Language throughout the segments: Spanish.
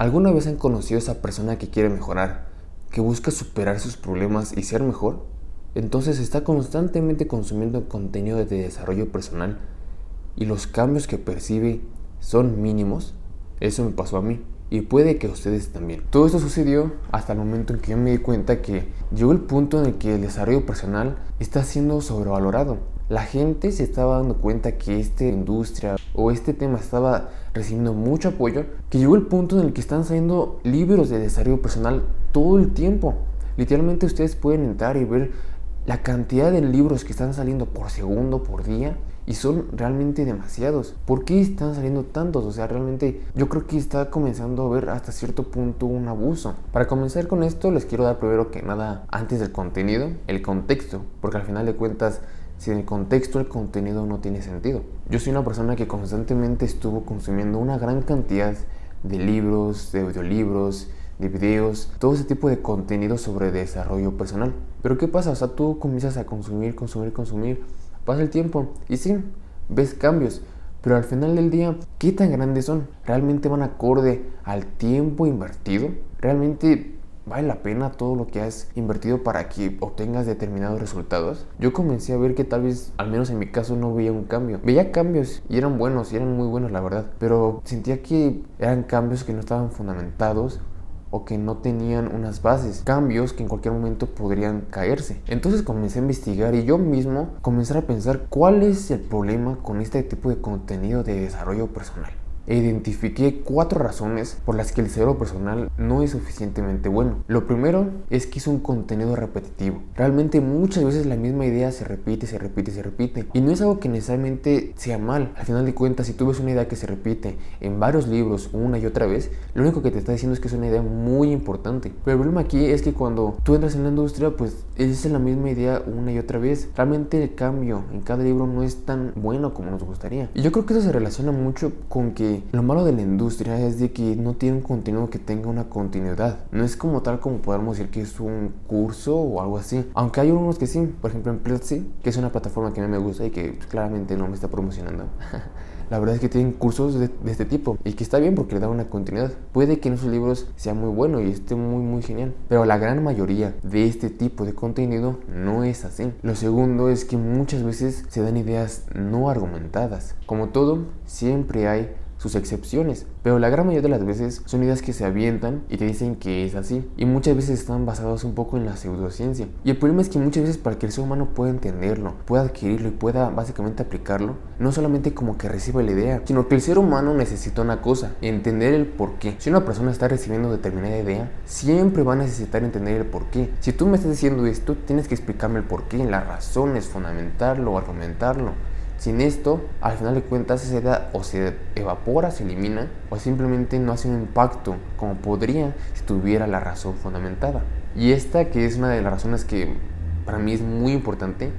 ¿Alguna vez han conocido a esa persona que quiere mejorar, que busca superar sus problemas y ser mejor? Entonces está constantemente consumiendo contenido de desarrollo personal y los cambios que percibe son mínimos. Eso me pasó a mí y puede que a ustedes también. Todo esto sucedió hasta el momento en que yo me di cuenta que llegó el punto en el que el desarrollo personal está siendo sobrevalorado. La gente se estaba dando cuenta que esta industria o este tema estaba recibiendo mucho apoyo, que llegó el punto en el que están saliendo libros de desarrollo personal todo el tiempo. Literalmente ustedes pueden entrar y ver la cantidad de libros que están saliendo por segundo, por día, y son realmente demasiados. ¿Por qué están saliendo tantos? O sea, realmente yo creo que está comenzando a ver hasta cierto punto un abuso. Para comenzar con esto, les quiero dar primero que nada, antes del contenido, el contexto, porque al final de cuentas, sin el contexto, el contenido no tiene sentido. Yo soy una persona que constantemente estuvo consumiendo una gran cantidad de libros, de audiolibros, de videos, todo ese tipo de contenido sobre desarrollo personal. Pero ¿qué pasa? O sea, tú comienzas a consumir, pasa el tiempo y sí, ves cambios, pero al final del día, ¿qué tan grandes son? ¿Realmente van acorde al tiempo invertido? ¿Realmente vale la pena todo lo que has invertido para que obtengas determinados resultados? Yo comencé a ver que tal vez, al menos en mi caso, no veía un cambio. Veía cambios y eran buenos, y eran muy buenos, la verdad, pero sentía que eran cambios que no estaban fundamentados o que no tenían unas bases, cambios que en cualquier momento podrían caerse. Entonces comencé a investigar y yo mismo comencé a pensar cuál es el problema con este tipo de contenido de desarrollo personal. E identifiqué 4 razones por las que el desarrollo personal no es suficientemente bueno. Lo primero es que es un contenido repetitivo. Realmente muchas veces la misma idea se repite. Y no es algo que necesariamente sea mal. Al final de cuentas, si tú ves una idea que se repite en varios libros una y otra vez, lo único que te está diciendo es que es una idea muy importante. Pero el problema aquí es que cuando tú entras en la industria, pues es la misma idea una y otra vez. Realmente el cambio en cada libro no es tan bueno como nos gustaría. Y yo creo que eso se relaciona mucho con que lo malo de la industria es de que no tiene un contenido que tenga una continuidad. No es como tal como podemos decir que es un curso o algo así. Aunque hay unos que sí. Por ejemplo en Platzi, que es una plataforma que a mí me gusta y que pues, claramente no me está promocionando. La verdad es que tienen cursos de este tipo y que está bien porque le dan una continuidad. Puede que en esos libros sea muy bueno y esté muy genial, pero la gran mayoría de este tipo de contenido no es así. Lo segundo es que muchas veces se dan ideas no argumentadas. Como todo, siempre hay sus excepciones, pero la gran mayoría de las veces son ideas que se avientan y te dicen que es así, y muchas veces están basadas un poco en la pseudociencia. Y el problema es que muchas veces para que el ser humano pueda entenderlo, pueda adquirirlo y pueda básicamente aplicarlo, no solamente como que reciba la idea, sino que el ser humano necesita una cosa: entender el porqué. Si una persona está recibiendo determinada idea, siempre va a necesitar entender el porqué. Si tú me estás diciendo esto, tienes que explicarme el porqué, las razones, fundamentarlo, argumentarlo. Sin esto, al final de cuentas, esa idea o se evapora, se elimina, o simplemente no hace un impacto como podría si tuviera la razón fundamentada. Y esta, que es una de las razones que para mí es muy importante,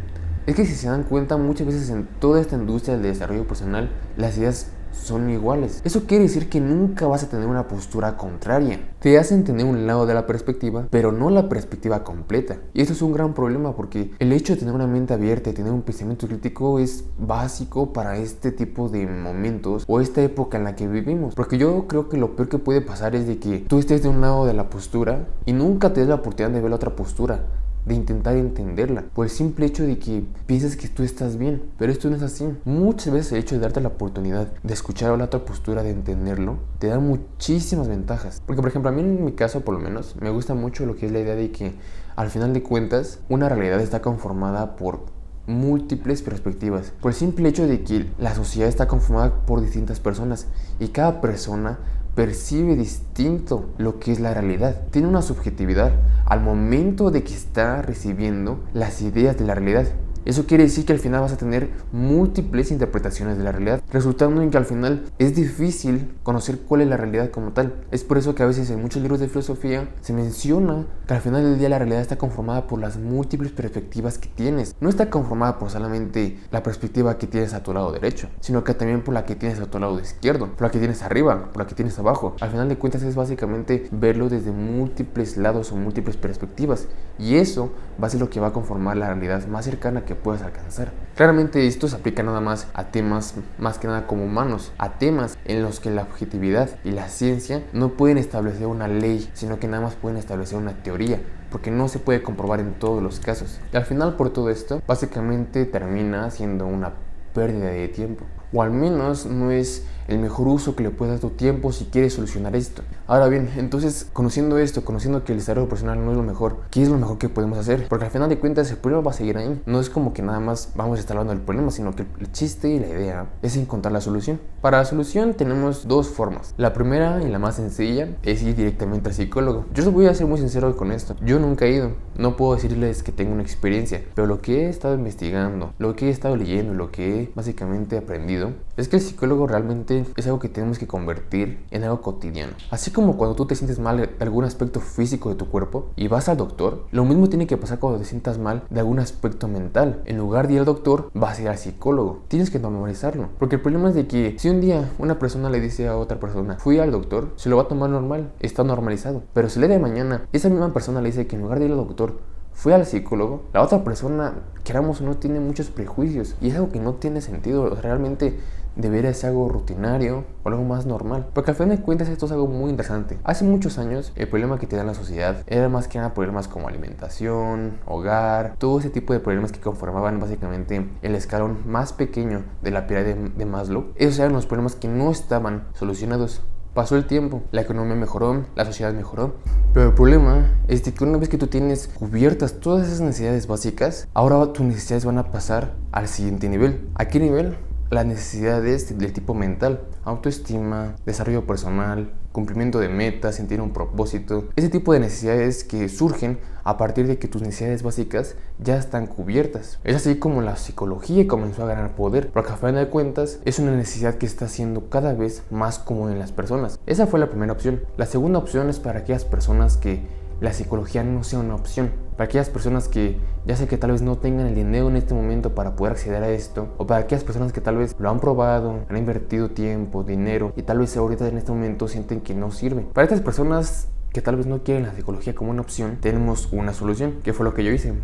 es que si se dan cuenta, muchas veces en toda esta industria del desarrollo personal, las ideas son iguales. Eso quiere decir que nunca vas a tener una postura contraria. Te hacen tener un lado de la perspectiva, pero no la perspectiva completa. Y eso es un gran problema porque el hecho de tener una mente abierta y tener un pensamiento crítico es básico para este tipo de momentos o esta época en la que vivimos. Porque yo creo que lo peor que puede pasar es de que tú estés de un lado de la postura y nunca te des la oportunidad de ver la otra postura, de intentar entenderla, por el simple hecho de que piensas que tú estás bien, pero esto no es así. Muchas veces el hecho de darte la oportunidad de escuchar la otra postura, de entenderlo, te da muchísimas ventajas. Porque por ejemplo, a mí en mi caso por lo menos, me gusta mucho lo que es la idea de que al final de cuentas, una realidad está conformada por múltiples perspectivas, por el simple hecho de que la sociedad está conformada por distintas personas y cada persona percibe distinto lo que es la realidad. Tiene una subjetividad al momento de que está recibiendo las ideas de la realidad. Eso quiere decir que al final vas a tener múltiples interpretaciones de la realidad, resultando en que al final es difícil conocer cuál es la realidad como tal. Es por eso que a veces en muchos libros de filosofía se menciona que al final del día la realidad está conformada por las múltiples perspectivas que tienes. No está conformada por solamente la perspectiva que tienes a tu lado derecho, sino que también por la que tienes a tu lado izquierdo, por la que tienes arriba, por la que tienes abajo. Al final de cuentas es básicamente verlo desde múltiples lados o múltiples perspectivas, y eso va a ser lo que va a conformar la realidad más cercana que que puedas alcanzar. Claramente esto se aplica nada más a temas más que nada como humanos, a temas en los que la objetividad y la ciencia no pueden establecer una ley, sino que nada más pueden establecer una teoría, porque no se puede comprobar en todos los casos. Y al final, por todo esto, básicamente termina siendo una pérdida de tiempo, o al menos no es el mejor uso que le puedas dar tu tiempo si quieres solucionar esto. Ahora bien, entonces, conociendo esto, conociendo que el desarrollo personal no es lo mejor, ¿qué es lo mejor que podemos hacer? Porque al final de cuentas el problema va a seguir ahí. No es como que nada más vamos a estar hablando del problema, sino que el chiste y la idea es encontrar la solución. Para la solución tenemos dos formas. La primera y la más sencilla es ir directamente al psicólogo. Yo os voy a ser muy sincero con esto. Yo nunca he ido. No puedo decirles que tengo una experiencia, pero lo que he estado investigando, lo que he estado leyendo, lo que he básicamente aprendido, es que el psicólogo realmente es algo que tenemos que convertir en algo cotidiano. Así como cuando tú te sientes mal de algún aspecto físico de tu cuerpo y vas al doctor, lo mismo tiene que pasar cuando te sientas mal de algún aspecto mental. En lugar de ir al doctor, vas a ir al psicólogo. Tienes que normalizarlo, porque el problema es de que si un día una persona le dice a otra persona, fui al doctor, se lo va a tomar normal, está normalizado. Pero si el día de mañana esa misma persona le dice que en lugar de ir al doctor, fui al psicólogo, la otra persona, queramos o no, tiene muchos prejuicios y es algo que no tiene sentido. Realmente debería ser algo rutinario o algo más normal, porque al final de cuentas esto es algo muy interesante. Hace muchos años el problema que tenía la sociedad era más que nada problemas como alimentación, hogar, todo ese tipo de problemas que conformaban básicamente el escalón más pequeño de la pirámide de Maslow. Esos eran los problemas que no estaban solucionados. Pasó el tiempo, la economía mejoró, la sociedad mejoró, pero el problema es que una vez que tú tienes cubiertas todas esas necesidades básicas, ahora tus necesidades van a pasar al siguiente nivel. ¿A qué nivel? Las necesidades del tipo mental, autoestima, desarrollo personal, cumplimiento de metas, sentir un propósito, ese tipo de necesidades que surgen a partir de que tus necesidades básicas ya están cubiertas. Es así como la psicología comenzó a ganar poder, porque a fin de cuentas es una necesidad que está siendo cada vez más común en las personas. Esa fue la primera opción. La segunda opción es para aquellas personas que la psicología no sea una opción, para aquellas personas que ya sé que tal vez no tengan el dinero en este momento para poder acceder a esto, o para aquellas personas que tal vez lo han probado, han invertido tiempo, dinero y tal vez ahorita en este momento sienten que no sirve. Para estas personas que tal vez no quieren la psicología como una opción, tenemos una solución, que fue lo que yo hice.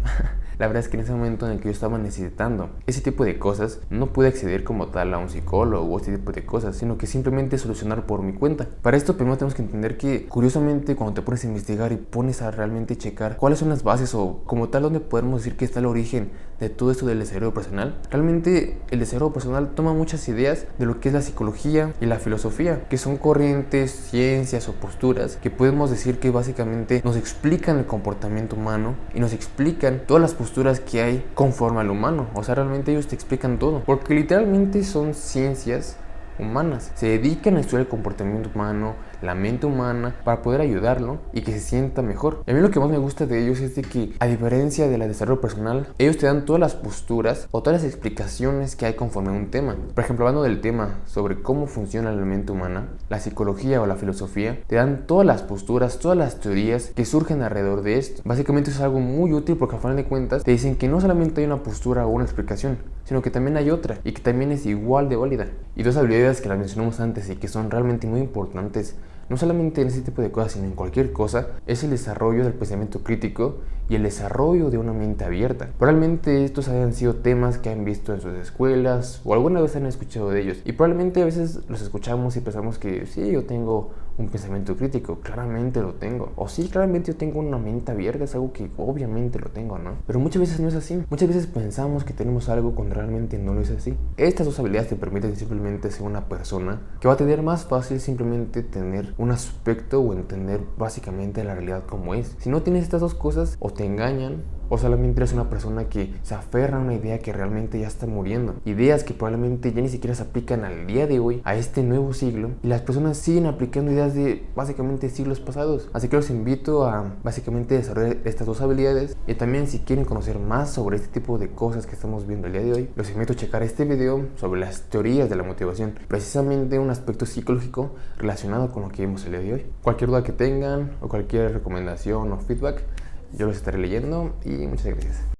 La verdad es que en ese momento en el que yo estaba necesitando ese tipo de cosas, no pude acceder como tal a un psicólogo o ese tipo de cosas, sino que simplemente solucionar por mi cuenta. Para esto primero tenemos que entender que, curiosamente, cuando te pones a investigar y pones a realmente checar cuáles son las bases o como tal donde podemos decir que está el origen de todo esto del desarrollo personal, realmente el desarrollo personal toma muchas ideas de lo que es la psicología y la filosofía, que son corrientes, ciencias o posturas que podemos decir que básicamente nos explican el comportamiento humano y nos explican todas las posturas que hay conforme al humano. O sea, realmente ellos te explican todo, porque literalmente son ciencias humanas. Se dedican a estudiar el comportamiento humano, la mente humana, para poder ayudarlo y que se sienta mejor. Y a mí lo que más me gusta de ellos es de que, a diferencia de la desarrollo personal, ellos te dan todas las posturas o todas las explicaciones que hay conforme a un tema. Por ejemplo, hablando del tema sobre cómo funciona la mente humana, la psicología o la filosofía te dan todas las posturas, todas las teorías que surgen alrededor de esto. Básicamente eso es algo muy útil, porque al final de cuentas te dicen que no solamente hay una postura o una explicación, sino que también hay otra y que también es igual de válida. Y dos habilidades que las mencionamos antes y que son realmente muy importantes, no solamente en ese tipo de cosas, sino en cualquier cosa, es el desarrollo del pensamiento crítico y el desarrollo de una mente abierta. Probablemente estos hayan sido temas que han visto en sus escuelas o alguna vez han escuchado de ellos, y probablemente a veces los escuchamos y pensamos que sí, yo tengo un pensamiento crítico, claramente lo tengo, o sí, claramente yo tengo una mente abierta, es algo que obviamente lo tengo, ¿no? Pero muchas veces no es así. Muchas veces pensamos que tenemos algo cuando realmente no lo es así. Estas dos habilidades te permiten simplemente ser una persona que va a tener más fácil simplemente tener un aspecto o entender básicamente la realidad como es. Si no tienes estas dos cosas, o te engañan, o solamente eres una persona que se aferra a una idea que realmente ya está muriendo. Ideas que probablemente ya ni siquiera se aplican al día de hoy, a este nuevo siglo. Y las personas siguen aplicando ideas de básicamente siglos pasados. Así que los invito a básicamente desarrollar estas dos habilidades. Y también, si quieren conocer más sobre este tipo de cosas que estamos viendo el día de hoy, los invito a checar este video sobre las teorías de la motivación. Precisamente un aspecto psicológico relacionado con lo que vimos el día de hoy. Cualquier duda que tengan o cualquier recomendación o feedback, yo los estaré leyendo y muchas gracias.